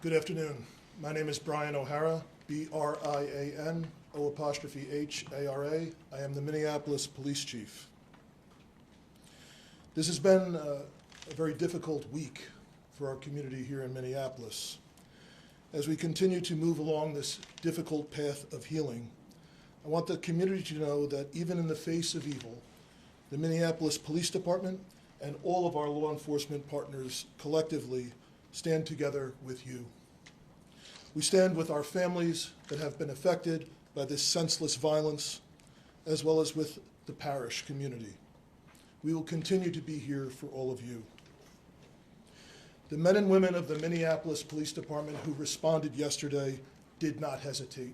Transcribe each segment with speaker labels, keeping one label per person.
Speaker 1: Good afternoon. My name is Brian O'Hara, B-R-I-A-N, O''H-A-R-A. I am the Minneapolis Police Chief. This has been a very difficult week for our community here in Minneapolis. As we continue to move along this difficult path of healing, I want the community to know that even in the face of evil, the Minneapolis Police Department and all of our law enforcement partners collectively stand together with you. We stand with our families that have been affected by this senseless violence, as well as with the parish community. We will continue to be here for all of you. The men and women of the Minneapolis Police Department who responded yesterday did not hesitate.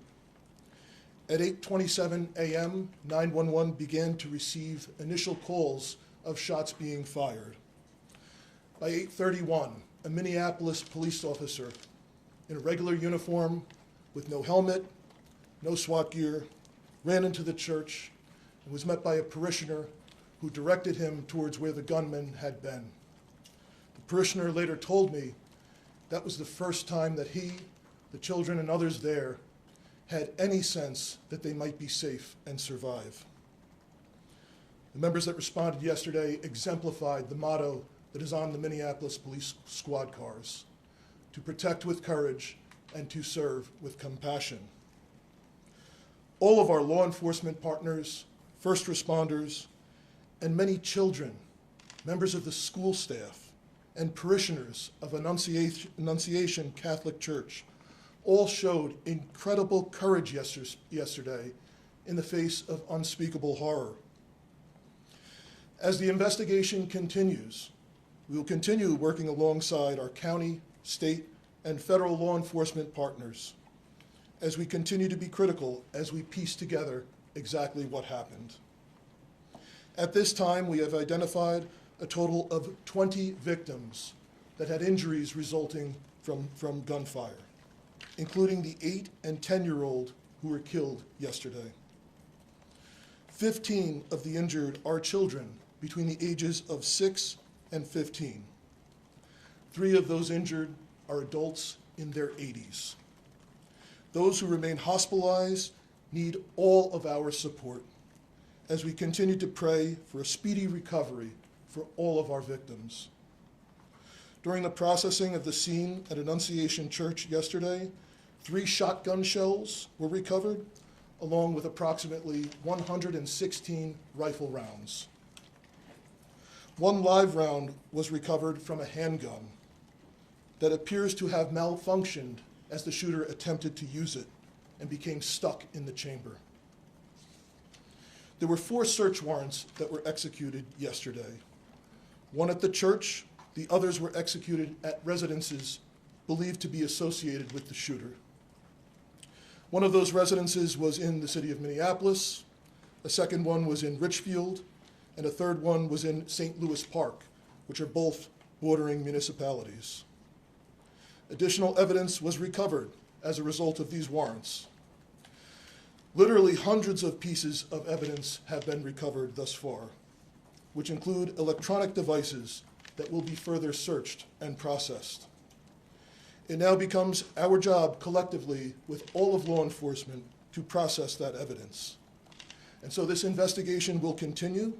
Speaker 1: At 8:27 a.m., 911 began to receive initial calls of shots being fired. By 8:31, a Minneapolis police officer in a regular uniform with no helmet, no SWAT gear, ran into the church and was met by a parishioner who directed him towards where the gunman had been. The parishioner later told me that was the first time that he, the children, and others there had any sense that they might be safe and survive. The members that responded yesterday exemplified the motto that is on the Minneapolis Police Squad cars: to protect with courage and to serve with compassion. All of our law enforcement partners, first responders, and many children, members of the school staff, and parishioners of Annunciation Catholic Church all showed incredible courage yesterday in the face of unspeakable horror. As the investigation continues, we will continue working alongside our county, state, and federal law enforcement partners as we continue to be critical as we piece together exactly what happened. At this time, we have identified a total of 20 victims that had injuries resulting from gunfire, including the 8 and 10-year-old who were killed yesterday. 15 of the injured are children between the ages of 6 and 15. 3 of those injured are adults in their 80s. Those who remain hospitalized need all of our support as we continue to pray for a speedy recovery for all of our victims. During the processing of the scene at Annunciation Church yesterday, 3 shotgun shells were recovered, along with approximately 116 rifle rounds. 1 live round was recovered from a handgun that appears to have malfunctioned as the shooter attempted to use it and became stuck in the chamber. There were 4 search warrants that were executed yesterday. 1 at the church, the others were executed at residences believed to be associated with the shooter. One of those residences was in the city of Minneapolis, a second one was in Richfield, and a third one was in St. Louis Park, which are both bordering municipalities. Additional evidence was recovered as a result of these warrants. Literally hundreds of pieces of evidence have been recovered thus far, which include electronic devices that will be further searched and processed. It now becomes our job collectively with all of law enforcement to process that evidence. And so this investigation will continue,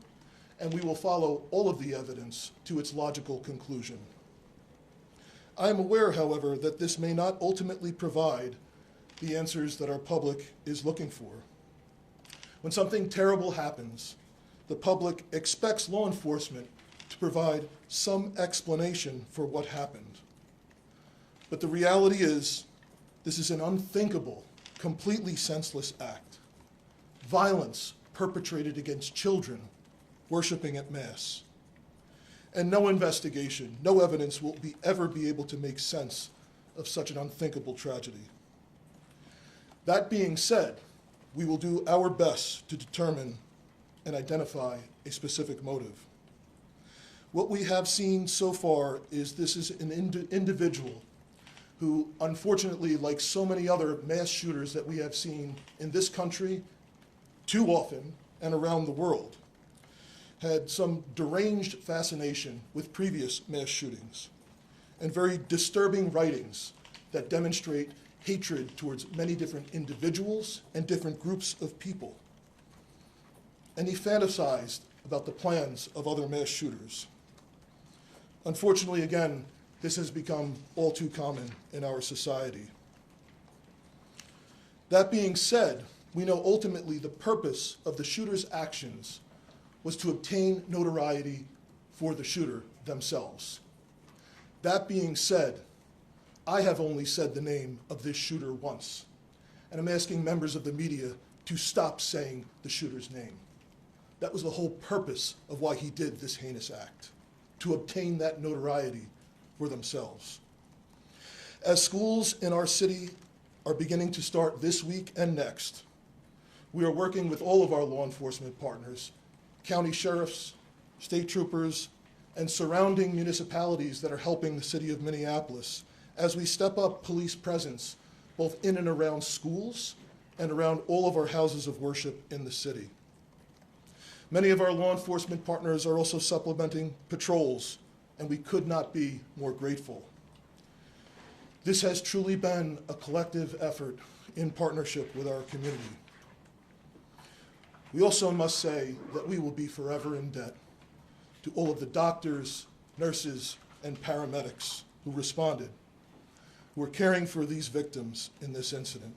Speaker 1: and we will follow all of the evidence to its logical conclusion. I am aware, however, that this may not ultimately provide the answers that our public is looking for. When something terrible happens, the public expects law enforcement to provide some explanation for what happened. But the reality is, this is an unthinkable, completely senseless act. Violence perpetrated against children worshiping at Mass. And no investigation, no evidence will ever be able to make sense of such an unthinkable tragedy. That being said, we will do our best to determine and identify a specific motive. What we have seen so far is this is an individual who, unfortunately, like so many other mass shooters that we have seen in this country too often and around the world, had some deranged fascination with previous mass shootings and very disturbing writings that demonstrate hatred towards many different individuals and different groups of people. And he fantasized about the plans of other mass shooters. Unfortunately, again, this has become all too common in our society. That being said, we know ultimately the purpose of the shooter's actions was to obtain notoriety for the shooter themselves. That being said, I have only said the name of this shooter once, and I'm asking members of the media to stop saying the shooter's name. That was the whole purpose of why he did this heinous act, to obtain that notoriety for themselves. As schools in our city are beginning to start this week and next, we are working with all of our law enforcement partners, county sheriffs, state troopers, and surrounding municipalities that are helping the city of Minneapolis as we step up police presence both in and around schools and around all of our houses of worship in the city. Many of our law enforcement partners are also supplementing patrols, and we could not be more grateful. This has truly been a collective effort in partnership with our community. We also must say that we will be forever in debt to all of the doctors, nurses, and paramedics who responded, who are caring for these victims in this incident.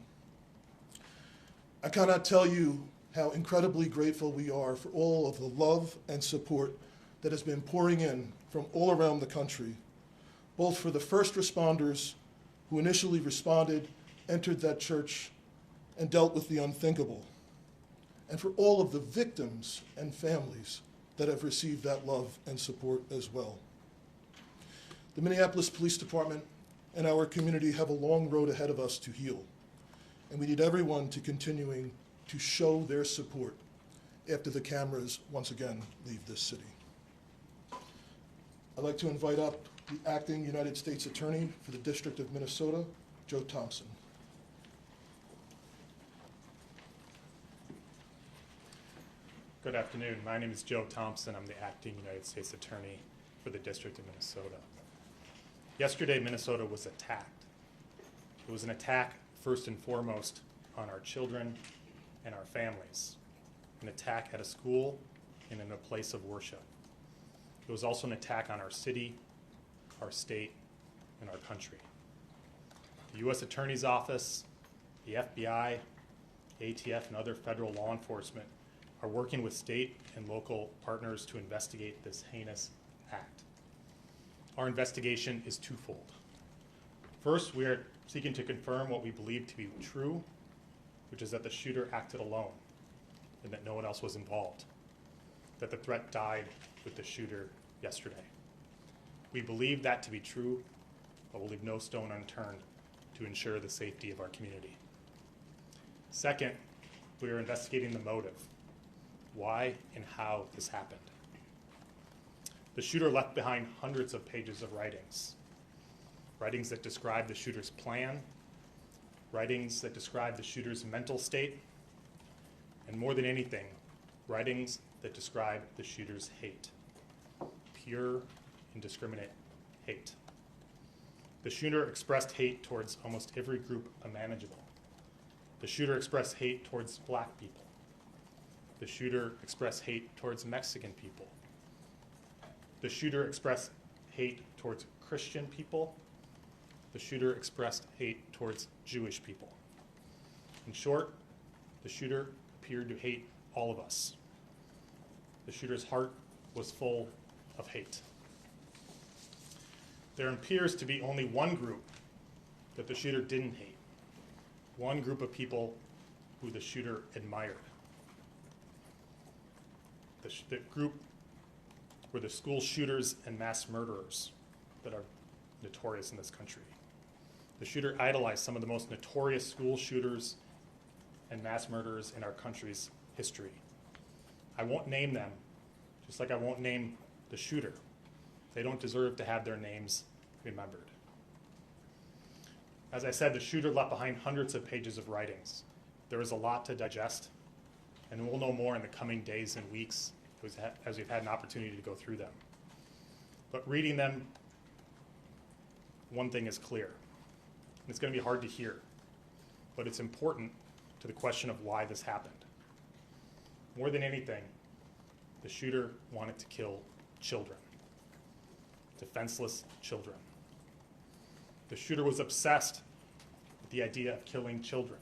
Speaker 1: I cannot tell you how incredibly grateful we are for all of the love and support that has been pouring in from all around the country, both for the first responders who initially responded, entered that church, and dealt with the unthinkable, and for all of the victims and families that have received that love and support as well. The Minneapolis Police Department and our community have a long road ahead of us to heal, and we need everyone to continuing to show their support after the cameras once again leave this city. I'd like to invite up the Acting United States Attorney for the District of Minnesota, Joe Thompson.
Speaker 2: Good afternoon. My name is Joe Thompson. I'm the Acting United States Attorney for the District of Minnesota. Yesterday, Minnesota was attacked. It was an attack, first and foremost, on our children and our families. An attack at a school and in a place of worship. It was also an attack on our city, our state, and our country. The U.S. Attorney's Office, the FBI, ATF, and other federal law enforcement are working with state and local partners to investigate this heinous act. Our investigation is twofold. First, we are seeking to confirm what we believe to be true, which is that the shooter acted alone and that no one else was involved, that the threat died with the shooter yesterday. We believe that to be true, but we'll leave no stone unturned to ensure the safety of our community. Second, we are investigating the motive, why and how this happened. The shooter left behind hundreds of pages of writings that describe the shooter's plan, writings that describe the shooter's mental state, and more than anything, writings that describe the shooter's hate, pure, indiscriminate hate. The shooter expressed hate towards almost every group imaginable. The shooter expressed hate towards black people. The shooter expressed hate towards Mexican people. The shooter expressed hate towards Christian people. The shooter expressed hate towards Jewish people. In short, the shooter appeared to hate all of us. The shooter's heart was full of hate. There appears to be only one group that the shooter didn't hate, one group of people who the shooter admired. The group were the school shooters and mass murderers that are notorious in this country. The shooter idolized some of the most notorious school shooters and mass murderers in our country's history. I won't name them, just like I won't name the shooter. They don't deserve to have their names remembered. As I said, the shooter left behind hundreds of pages of writings. There is a lot to digest, and we'll know more in the coming days and weeks as we've had an opportunity to go through them. But reading them, one thing is clear. and it's going to be hard to hear, but it's important to the question of why this happened. More than anything, the shooter wanted to kill children, defenseless children. The shooter was obsessed with the idea of killing children.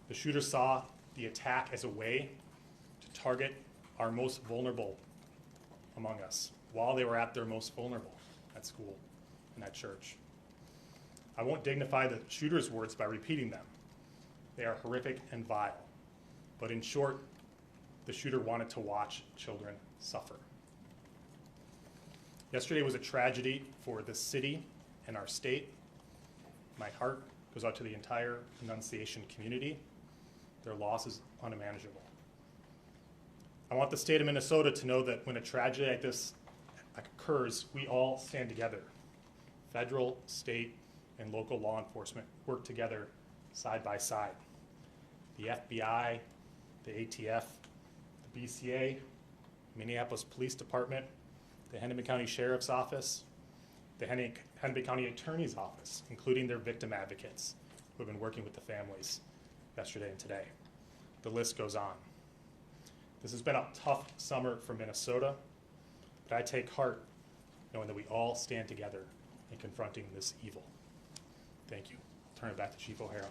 Speaker 2: The shooter saw the attack as a way to target our most vulnerable among us while they were at their most vulnerable at school and at church. I won't dignify the shooter's words by repeating them. They are horrific and vile. But in short, the shooter wanted to watch children suffer. Yesterday was a tragedy for the city and our state. My heart goes out to the entire Annunciation community. Their loss is unimaginable. I want the state of Minnesota to know that when a tragedy like this occurs, we all stand together. Federal, state, and local law enforcement work together side by side. The FBI, the ATF, the BCA, Minneapolis Police Department, the Hennepin County Sheriff's Office, the Hennepin County Attorney's Office, including their victim advocates who have been working with the families yesterday and today. The list goes on. This has been a tough summer for Minnesota, but I take heart knowing that we all stand together in confronting this evil. Thank you. I'll turn it back to Chief O'Hara.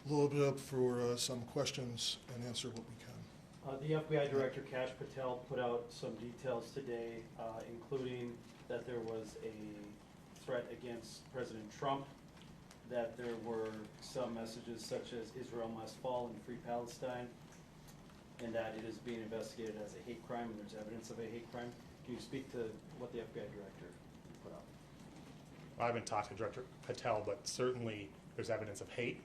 Speaker 1: Load it up for some questions and answer what we can.
Speaker 3: The FBI Director, Kash Patel, put out some details today, including that there was a threat against President Trump, that there were some messages such as Israel must fall and free Palestine, and that it is being investigated as a hate crime, and there's evidence of a hate crime. Can you speak to what the FBI Director put out?
Speaker 2: I haven't talked to Director Patel, but certainly there's evidence of hate.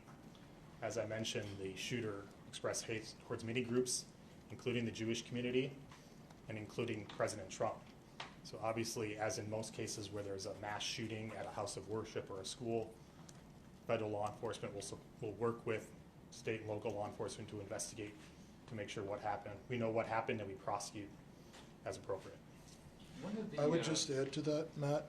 Speaker 2: As I mentioned, the shooter expressed hate towards many groups, including the Jewish community and including President Trump. So obviously, as in most cases where there's a mass shooting at a house of worship or a school, federal law enforcement will work with state and local law enforcement to investigate to make sure what happened. We know what happened and we prosecute as appropriate.
Speaker 1: I would just add to that, Matt,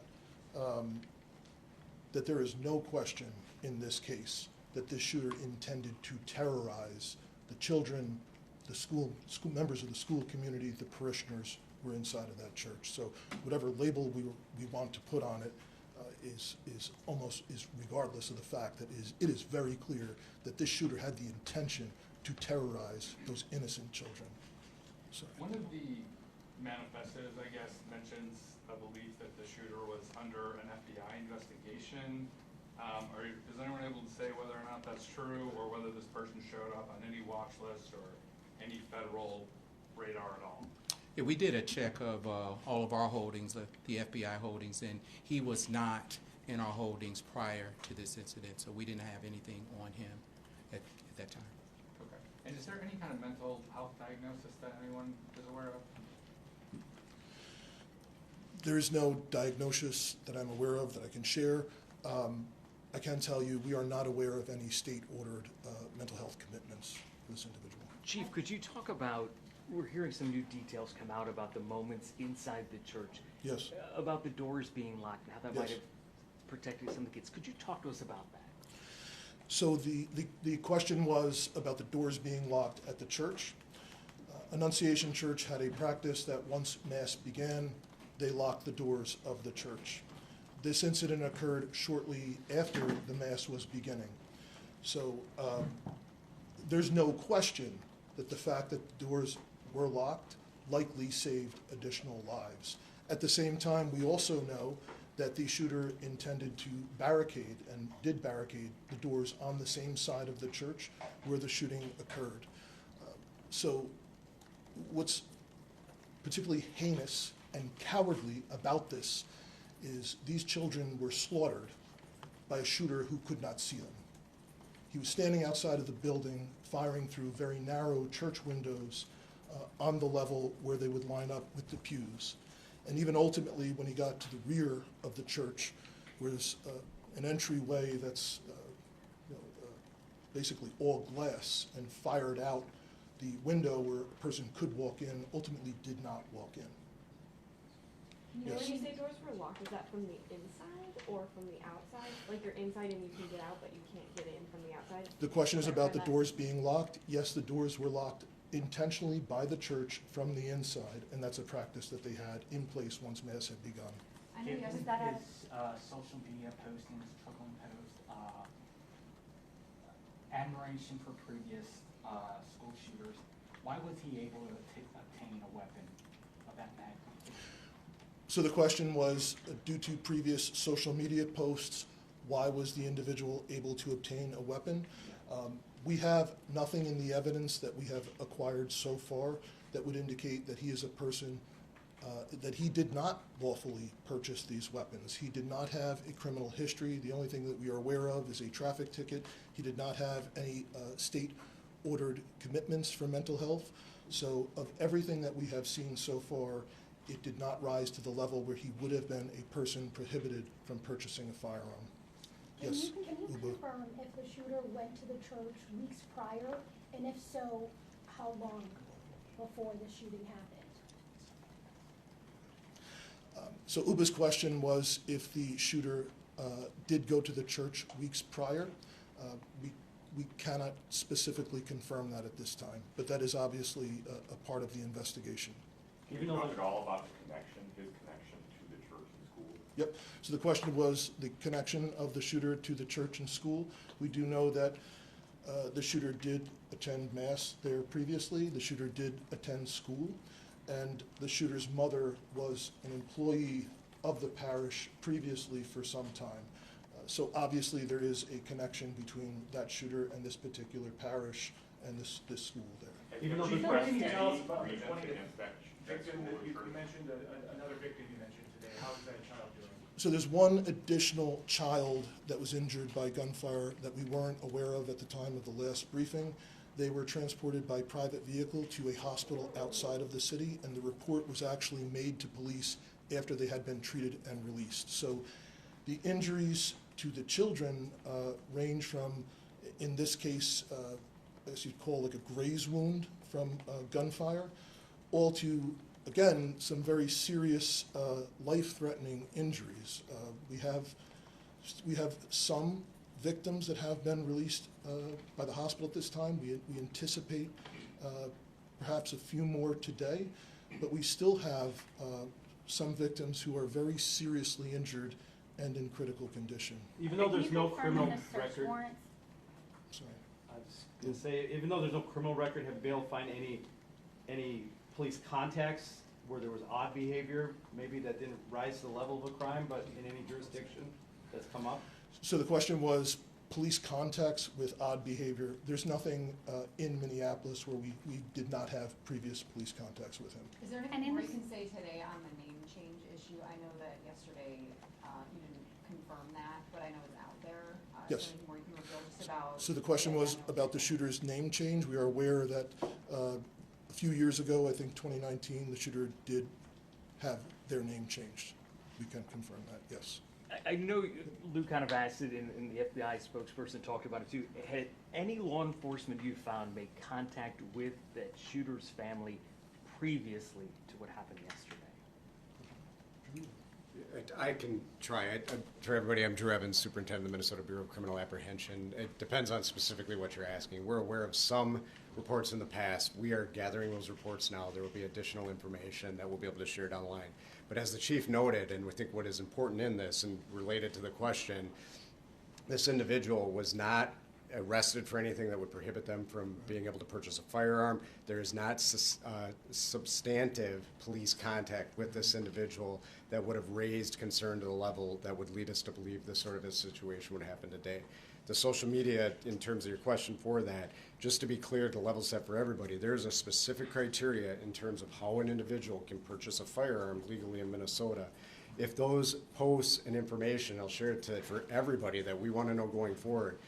Speaker 1: that there is no question in this case that this shooter intended to terrorize the children, the school members of the school community, the parishioners were inside of that church. So whatever label we want to put on it is regardless of the fact that it is very clear that this shooter had the intention to terrorize those innocent children. Sorry.
Speaker 4: One of the manifestos, I guess, mentions a belief that the shooter was under an FBI investigation. Is anyone able to say whether or not that's true, or whether this person showed up on any watch list or any federal radar at all?
Speaker 5: Yeah, we did a check of all of our holdings, the FBI holdings, and he was not in our holdings prior to this incident, so we didn't have anything on him at that time.
Speaker 4: Okay. And is there any kind of mental health diagnosis that anyone is aware of?
Speaker 1: There is no diagnosis that I'm aware of that I can share. I can tell you we are not aware of any state-ordered mental health commitments for this individual.
Speaker 6: Chief, could you talk about, we're hearing some new details come out about the moments inside the church.
Speaker 1: Yes.
Speaker 6: About the doors being locked and how that might
Speaker 1: Yes.
Speaker 6: have protected some of the kids. Could you talk to us about that?
Speaker 1: So the question was about the doors being locked at the church. Annunciation Church had a practice that once Mass began, they locked the doors of the church. This incident occurred shortly after the Mass was beginning. So there's no question that the fact that the doors were locked likely saved additional lives. At the same time, we also know that the shooter intended to barricade and did barricade the doors on the same side of the church where the shooting occurred. So what's particularly heinous and cowardly about this is these children were slaughtered by a shooter who could not see them. He was standing outside of the building, firing through very narrow church windows on the level where they would line up with the pews. And even ultimately, when he got to the rear of the church, where there's an entryway that's basically all glass, and fired out the window where a person could walk in, ultimately did not walk in. Yes.
Speaker 7: When you say doors were locked, is that from the inside or from the outside? Like you're inside and you can get out, but you can't get in from the outside?
Speaker 1: The question is about the
Speaker 7: Clarify that.
Speaker 1: doors being locked. Yes, the doors were locked intentionally by the church from the inside, and that's a practice that they had in place once Mass had begun.
Speaker 8: I know
Speaker 7: Given
Speaker 8: was
Speaker 7: that
Speaker 8: that social media postings, Truckling Post, admiration for previous school shooters, why was he able to obtain a weapon of that magnitude?
Speaker 1: So the question was, due to previous social media posts, why was the individual able to obtain a weapon? We have nothing in the evidence that we have acquired so far that would indicate that he is a person, that he did not lawfully purchase these weapons. He did not have a criminal history. The only thing that we are aware of is a traffic ticket. He did not have any state-ordered commitments for mental health. So of everything that we have seen so far, it did not rise to the level where he would have been a person prohibited from purchasing a firearm. Yes,
Speaker 9: Can you
Speaker 1: Uba.
Speaker 9: confirm if the shooter went to the church weeks prior, and if so, how long before the shooting happened?
Speaker 1: So Uba's question was if the shooter did go to the church weeks prior. We cannot specifically confirm that at this time, but that is obviously a part of the investigation.
Speaker 10: Can you talk at all about the connection, his connection to the church and school?
Speaker 1: Yep, so the question was the connection of the shooter to the church and school. We do know that the shooter did attend Mass there previously. The shooter did attend school, and the shooter's mother was an employee of the parish previously for some time. So obviously there is a connection between that shooter and this particular parish and this school there.
Speaker 3: Even though
Speaker 10: Have you
Speaker 3: the-
Speaker 10: pressed
Speaker 11: Can you tell us
Speaker 10: any
Speaker 11: about the
Speaker 10: grievance
Speaker 11: 20
Speaker 10: against that
Speaker 11: victim
Speaker 10: school
Speaker 11: that
Speaker 10: or
Speaker 11: you
Speaker 10: church?
Speaker 11: mentioned, another victim you mentioned today? How is that child doing?
Speaker 1: So there's one additional child that was injured by gunfire that we weren't aware of at the time of the last briefing. They were transported by private vehicle to a hospital outside of the city, and the report was actually made to police after they had been treated and released. So the injuries to the children range from, in this case, as you'd call like a graze wound from gunfire, all to, again, some very serious life-threatening injuries. We have some victims that have been released by the hospital at this time. We anticipate perhaps a few more today, but we still have some victims who are very seriously injured and in critical condition.
Speaker 3: Even though there's no criminal
Speaker 9: Can you confirm
Speaker 3: record,
Speaker 9: when the search warrants?
Speaker 1: Sorry.
Speaker 3: I was gonna say, even though there's no criminal record, have you been able to find any police contacts where there was odd behavior, maybe that didn't rise to the level of a crime, but in any jurisdiction that's come up?
Speaker 1: So the question was police contacts with odd behavior. There's nothing in Minneapolis where we did not have previous police contacts with him.
Speaker 12: Is there
Speaker 9: And
Speaker 12: anything
Speaker 9: in
Speaker 12: more
Speaker 9: this-
Speaker 12: you can say today on the name change issue? I know that yesterday you didn't confirm that, but I know it's out there.
Speaker 1: Yes.
Speaker 12: Is there anything more you can reveal just about?
Speaker 1: So the question was about the shooter's name change. We are aware that a few years ago, I think 2019, the shooter did have their name changed. We can confirm that, yes.
Speaker 6: I know Lou kind of asked it, and the FBI spokesperson talked about it too. Had any law enforcement you found made contact with that shooter's family previously to what happened yesterday?
Speaker 13: I can try it. For everybody, I'm Drew Evans, Superintendent of the Minnesota Bureau of Criminal Apprehension. It depends on specifically what you're asking. We're aware of some reports in the past. We are gathering those reports now. There will be additional information that we'll be able to share down the line. But as the chief noted, and we think what is important in this and related to the question, this individual was not arrested for anything that would prohibit them from being able to purchase a firearm. There is not substantive police contact with this individual that would have raised concern to the level that would lead us to believe this sort of a situation would happen today. The social media, in terms of your question for that, just to be clear, to level set for everybody, there is a specific criteria in terms of how an individual can purchase a firearm legally in Minnesota. If those posts and information, I'll share it for everybody that we want to know going forward,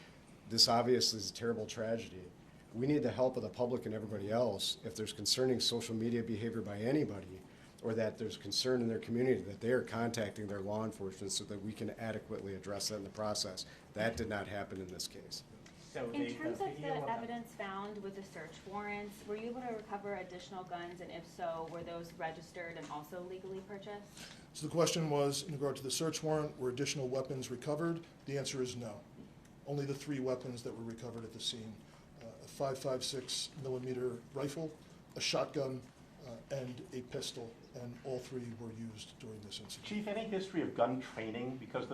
Speaker 13: this obviously is a terrible tragedy. We need the help of the public and everybody else. If there's concerning social media behavior by anybody, or that there's concern in their community, that they are contacting their law enforcement so that we can adequately address that in the process. That did not happen in this case.
Speaker 8: So
Speaker 14: In
Speaker 8: the
Speaker 14: terms of
Speaker 8: video
Speaker 14: the evidence found with the search warrants, were you able to recover additional guns, and if so, were those registered and also legally purchased?
Speaker 1: So the question was, in regard to the search warrant, were additional weapons recovered? The answer is no. Only the 3 weapons that were recovered at the scene. A .556 millimeter rifle, a shotgun, and a pistol, and all 3 were used during this incident.
Speaker 15: Chief, any history of gun training? Because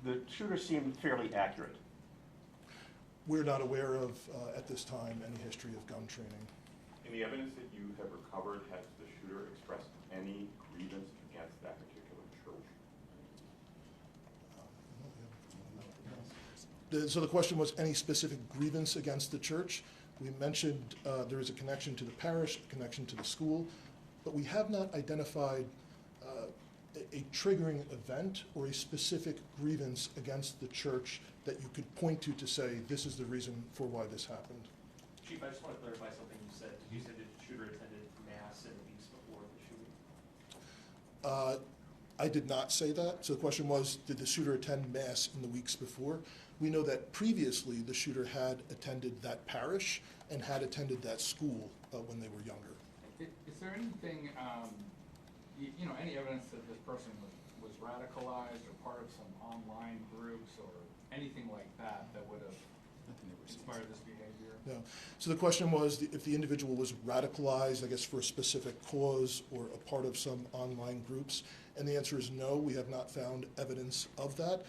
Speaker 15: the shooter seemed fairly accurate.
Speaker 1: We're not aware of, at this time, any history of gun training.
Speaker 10: In the evidence that you have recovered, has the shooter expressed any grievance against that particular church?
Speaker 1: So the question was, any specific grievance against the church? We mentioned there is a connection to the parish, a connection to the school, but we have not identified a triggering event or a specific grievance against the church that you could point to say, this is the reason for why this happened.
Speaker 11: Chief, I just want to clarify something you said. You said the shooter attended mass in the weeks before the shooting?
Speaker 1: I did not say that. So the question was, did the shooter attend mass in the weeks before? We know that previously the shooter had attended that parish and had attended that school when they were younger.
Speaker 4: Is there anything, any evidence that this person was radicalized or part of some online groups or anything like that would have inspired this behavior?
Speaker 1: No. So the question was if the individual was radicalized, I guess, for a specific cause or a part of some online groups. And the answer is no, we have not found evidence of that,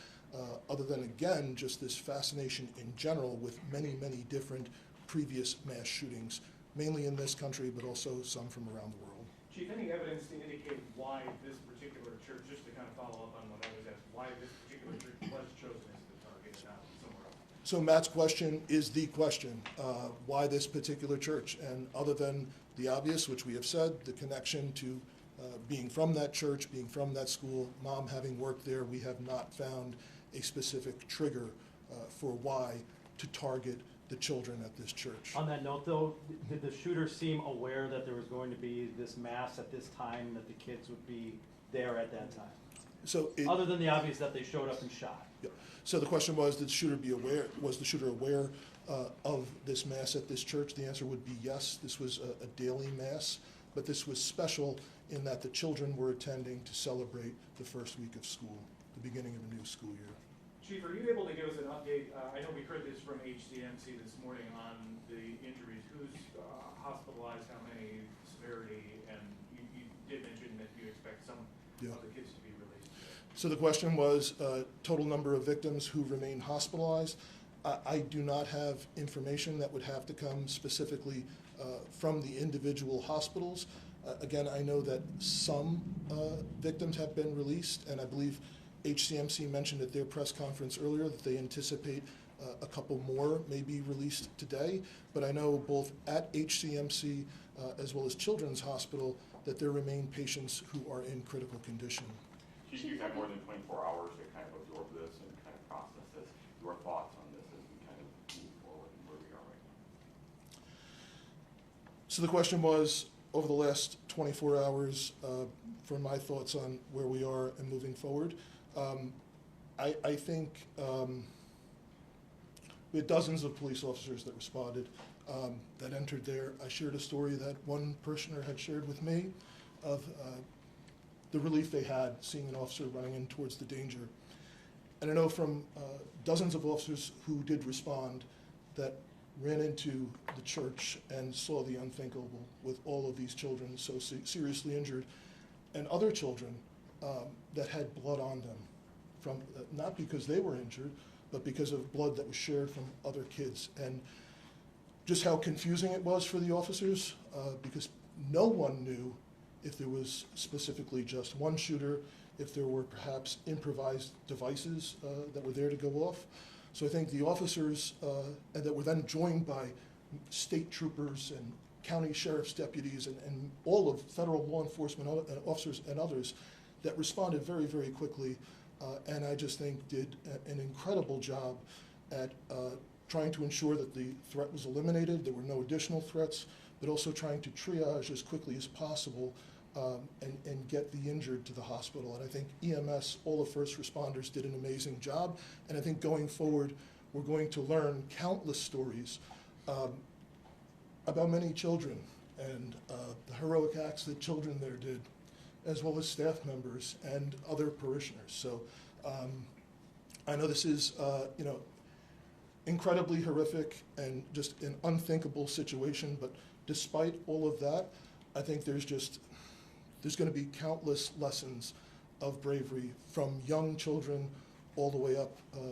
Speaker 1: other than, again, just this fascination in general with many, many different previous mass shootings, mainly in this country, but also some from around the world.
Speaker 11: Chief, any evidence to indicate why this particular church, just to kind of follow up on what I was asked, why this particular church was chosen as the target and not somewhere else?
Speaker 1: So Matt's question is the question, why this particular church? And other than the obvious, which we have said, the connection to being from that church, being from that school, mom having worked there, we have not found a specific trigger for why to target the children at this church.
Speaker 3: On that note, though, did the shooter seem aware that there was going to be this mass at this time, that the kids would be there at that time?
Speaker 1: So
Speaker 3: other than the obvious that they showed up and shot?
Speaker 1: Yeah. So the question was, did the shooter be aware? Was the shooter aware of this mass at this church? The answer would be yes. This was a daily mass, but this was special in that the children were attending to celebrate the first week of school, the beginning of a new school year.
Speaker 11: Chief, are you able to give us an update? I know we heard this from HCMC this morning on the injuries. Who's hospitalized, how many, severity, and you did mention that you expect some of the kids to be released today.
Speaker 1: So the question was total number of victims who remain hospitalized. I do not have information that would have to come specifically from the individual hospitals. Again, I know that some victims have been released, and I believe HCMC mentioned at their press conference earlier that they anticipate a couple more may be released today, but I know both at HCMC as well as Children's Hospital that there remain patients who are in critical condition.
Speaker 10: Chief, you have more than 24 hours to kind of absorb this and kind of process this. Your thoughts on this as we kind of move forward and where we are right now?
Speaker 1: So the question was, over the last 24 hours, for my thoughts on where we are and moving forward. I think we had dozens of police officers that responded, that entered there. I shared a story that one parishioner had shared with me of the relief they had seeing an officer running in towards the danger. And I know from dozens of officers who did respond that ran into the church and saw the unthinkable with all of these children so seriously injured, and other children that had blood on them, from not because they were injured, but because of blood that was shared from other kids. And just how confusing it was for the officers, because no one knew if there was specifically just one shooter, if there were perhaps improvised devices that were there to go off. So I think the officers, and that were then joined by state troopers and county sheriff's deputies and all of federal law enforcement officers and others that responded very, very quickly, and I just think did an incredible job at trying to ensure that the threat was eliminated, there were no additional threats, but also trying to triage as quickly as possible and get the injured to the hospital. And I think EMS, all the first responders, did an amazing job. And I think going forward, we're going to learn countless stories about many children and the heroic acts that children there did, as well as staff members and other parishioners. So I know this is, incredibly horrific and just an unthinkable situation, but despite all of that, I think there's going to be countless lessons of bravery from young children all the way up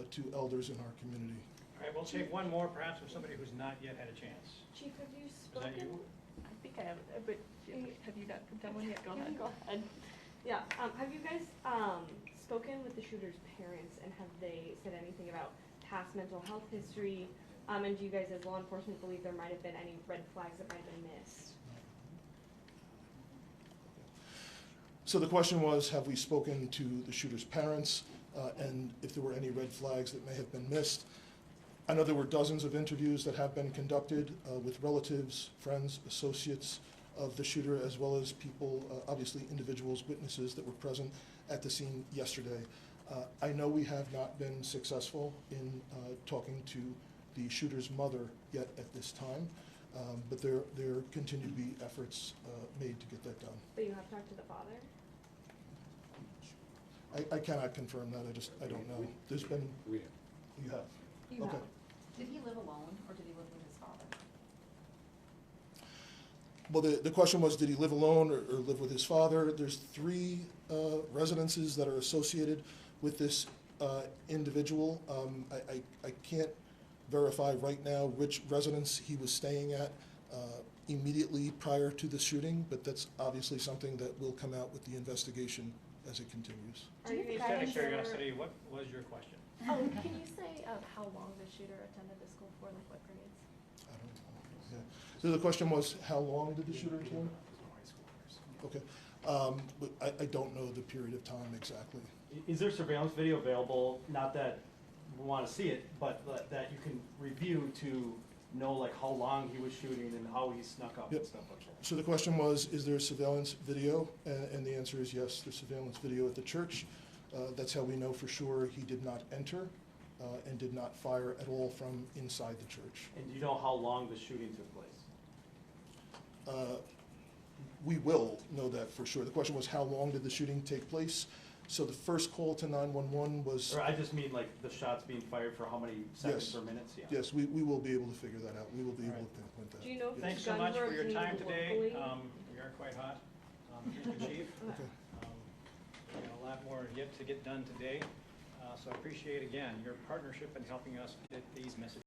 Speaker 1: to elders in our community.
Speaker 16: All right, we'll take one more, perhaps from somebody who's not yet had a chance.
Speaker 7: Chief, have you
Speaker 16: that
Speaker 7: spoken?
Speaker 16: you?
Speaker 7: I think I have, but have you not done one yet? Go ahead. Go ahead. Yeah, have you guys spoken with the shooter's parents, and have they said anything about past mental health history? And do you guys as law enforcement believe there might have been any red flags that might have been missed?
Speaker 1: So the question was, have we spoken to the shooter's parents, and if there were any red flags that may have been missed? I know there were dozens of interviews that have been conducted with relatives, friends, associates of the shooter, as well as people, obviously individuals, witnesses that were present at the scene yesterday. I know we have not been successful in talking to the shooter's mother yet at this time, but there continue to be efforts made to get that done.
Speaker 7: But you have talked to the father?
Speaker 1: I cannot confirm that, I don't know. There's been,
Speaker 13: We have.
Speaker 1: you have?
Speaker 12: You
Speaker 1: Okay.
Speaker 12: have. Did he live alone, or did he live with his father?
Speaker 1: Well, the question was, did he live alone or live with his father? There's 3 residences that are associated with this individual. I can't verify right now which residence he was staying at immediately prior to the shooting, but that's obviously something that will come out with the investigation as it continues.
Speaker 7: Are you
Speaker 16: Just out of curiosity, what was your question?
Speaker 17: Oh, can you say how long the shooter attended the school for, like what grades?
Speaker 1: I don't know. Yeah. So the question was, how long did the shooter attend? Okay. But I don't know the period of time exactly.
Speaker 3: Is there surveillance video available, not that we want to see it, but that you can review to know like how long he was shooting and how he snuck up
Speaker 1: Yep.
Speaker 3: and stuff like that?
Speaker 1: So the question was, is there surveillance video? And the answer is yes, there's surveillance video at the church. That's how we know for sure he did not enter and did not fire at all from inside the church.
Speaker 3: And do you know how long the shooting took place?
Speaker 1: We will know that for sure. The question was, how long did the shooting take place? So the first call to 911 was...
Speaker 3: Or I just mean like the shots being fired for how many seconds or minutes? Yeah.
Speaker 1: Yes, we will be able to figure that out. We will be able to pinpoint that.
Speaker 7: Do you know if
Speaker 16: Thanks
Speaker 7: the
Speaker 16: so
Speaker 7: guns
Speaker 16: much
Speaker 7: were
Speaker 16: for your time
Speaker 7: obtained
Speaker 16: today.
Speaker 7: locally?
Speaker 16: We are quite hot. Thank you, Chief.
Speaker 1: Okay.
Speaker 16: We got a lot more yet to get done today. So I appreciate again your partnership in helping us get these messages.